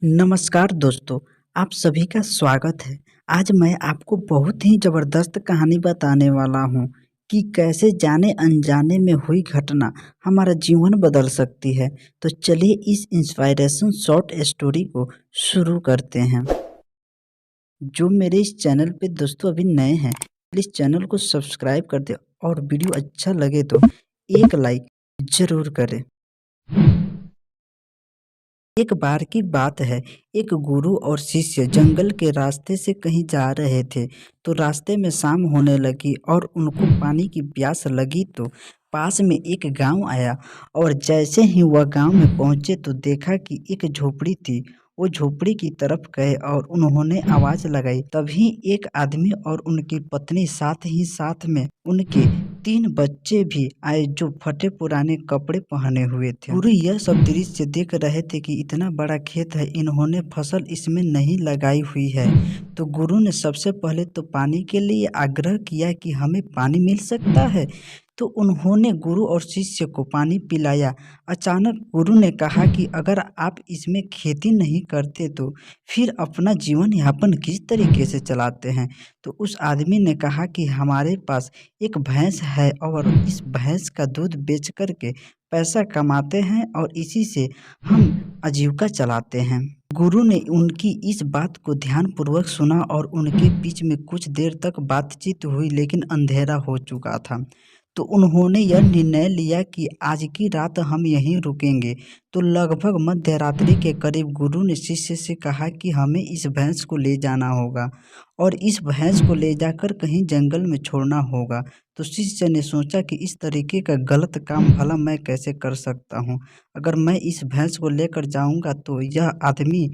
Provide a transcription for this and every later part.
नमस्कार दोस्तों, आप सभी का स्वागत है। आज मैं आपको बहुत ही ज़बरदस्त कहानी बताने वाला हूँ कि कैसे जाने-अनजाने में हुई घटना हमारा जीवन बदल सकती है। तो चलिए इस इंस्पायरेशन शॉर्ट स्टोरी को शुरू करते हैं। जो मेरे इस चैनल पे दोस्तों अभी नए हैं, प्लीज़ चैनल को सब्सक्राइब कर दें और वीडियो अच्छा लगे तो एक लाइक ज़रूर करें। एक बार की बात है, एक गुरु और शिष्य जंगल के रास्ते से कहीं जा रहे थे। तो रास्ते में शाम होने लगी और उनको पानी की प्यास लगी। तो पास में एक गांव आया और जैसे ही वह गांव में पहुंचे तो देखा कि एक झोपड़ी थी। वो झोपड़ी की तरफ गए और उन्होंने आवाज लगाई। तभी एक आदमी और उनकी पत्नी साथ ही साथ में उनके 3 बच्चे भी आए जो फटे पुराने कपड़े पहने हुए थे। गुरु यह सब दृश्य देख रहे थे कि इतना बड़ा खेत है, इन्होंने फसल इसमें नहीं लगाई हुई है। तो गुरु ने सबसे पहले तो पानी के लिए आग्रह किया कि हमें पानी मिल सकता है। तो उन्होंने गुरु और शिष्य को पानी पिलाया। अचानक गुरु ने कहा कि अगर आप इसमें खेती नहीं करते तो फिर अपना जीवन यापन किस तरीके से चलाते हैं। तो उस आदमी ने कहा कि हमारे पास एक भैंस है और इस भैंस का दूध बेच कर के पैसा कमाते हैं और इसी से हम आजीविका चलाते हैं। गुरु ने उनकी इस बात को ध्यानपूर्वक सुना और उनके बीच में कुछ देर तक बातचीत हुई, लेकिन अंधेरा हो चुका था। तो उन्होंने यह निर्णय लिया कि आज की रात हम यहीं रुकेंगे। तो लगभग मध्य रात्रि के करीब गुरु ने शिष्य से कहा कि हमें इस भैंस को ले जाना होगा और इस भैंस को ले जाकर कहीं जंगल में छोड़ना होगा। तो शिष्य ने सोचा कि इस तरीके का गलत काम भला मैं कैसे कर सकता हूँ। अगर मैं इस भैंस को लेकर जाऊंगा तो यह आदमी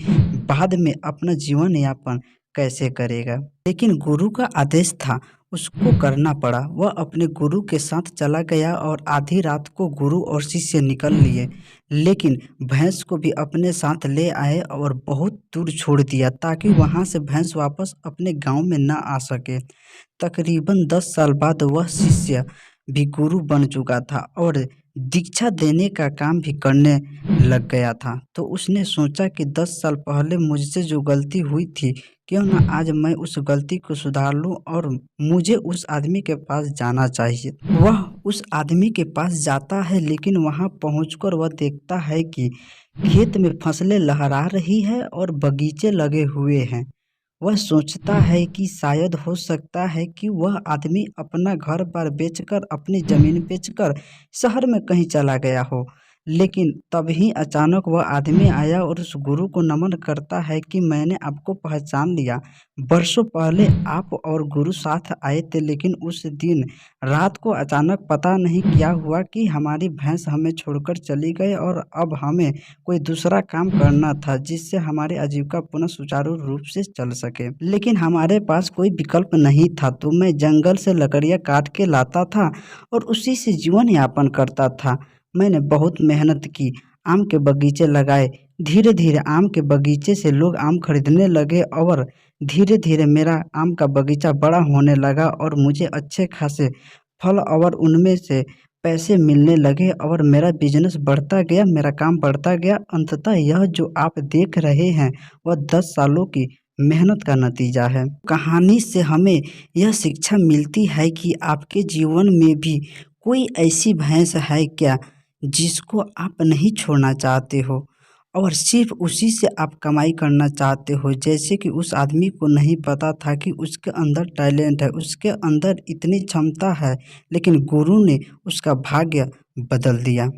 बाद में अपना जीवन यापन कैसे करेगा। लेकिन गुरु का आदेश था, उसको करना पड़ा। वह अपने गुरु के साथ चला गया और आधी रात को गुरु और शिष्य निकल लिए, लेकिन भैंस को भी अपने साथ ले आए और बहुत दूर छोड़ दिया ताकि वहां से भैंस वापस अपने गांव में न आ सके। तकरीबन 10 साल बाद वह शिष्य भी गुरु बन चुका था और दीक्षा देने का काम भी करने लग गया था। तो उसने सोचा कि 10 साल पहले मुझसे जो गलती हुई थी, क्यों ना आज मैं उस गलती को सुधार लूं और मुझे उस आदमी के पास जाना चाहिए। वह उस आदमी के पास जाता है, लेकिन वहां पहुंचकर वह देखता है कि खेत में फसलें लहरा रही है और बगीचे लगे हुए हैं। वह सोचता है कि शायद हो सकता है कि वह आदमी अपना घर-बार बेचकर, अपनी ज़मीन बेचकर शहर में कहीं चला गया हो। लेकिन तभी अचानक वह आदमी आया और उस गुरु को नमन करता है कि मैंने आपको पहचान लिया। बरसों पहले आप और गुरु साथ आए थे, लेकिन उस दिन रात को अचानक पता नहीं क्या हुआ कि हमारी भैंस हमें छोड़कर चली गई और अब हमें कोई दूसरा काम करना था जिससे हमारी आजीविका पुनः सुचारू रूप से चल सके। लेकिन हमारे पास कोई विकल्प नहीं था, तो मैं जंगल से लकड़ियाँ काट के लाता था और उसी से जीवन यापन करता था। मैंने बहुत मेहनत की, आम के बगीचे लगाए। धीरे धीरे आम के बगीचे से लोग आम खरीदने लगे और धीरे धीरे मेरा आम का बगीचा बड़ा होने लगा और मुझे अच्छे खासे फल और उनमें से पैसे मिलने लगे और मेरा बिजनेस बढ़ता गया, मेरा काम बढ़ता गया। अंततः यह जो आप देख रहे हैं वह 10 सालों की मेहनत का नतीजा है। कहानी से हमें यह शिक्षा मिलती है कि आपके जीवन में भी कोई ऐसी भैंस है क्या जिसको आप नहीं छोड़ना चाहते हो और सिर्फ उसी से आप कमाई करना चाहते हो। जैसे कि उस आदमी को नहीं पता था कि उसके अंदर टैलेंट है, उसके अंदर इतनी क्षमता है, लेकिन गुरु ने उसका भाग्य बदल दिया।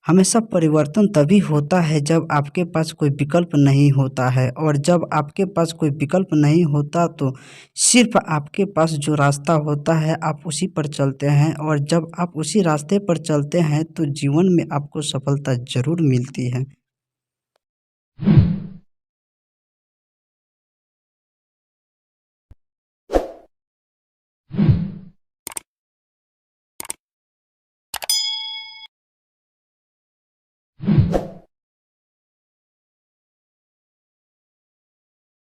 हमेशा परिवर्तन तभी होता है जब आपके पास कोई विकल्प नहीं होता है, और जब आपके पास कोई विकल्प नहीं होता तो सिर्फ आपके पास जो रास्ता होता है आप उसी पर चलते हैं, और जब आप उसी रास्ते पर चलते हैं तो जीवन में आपको सफलता ज़रूर मिलती है।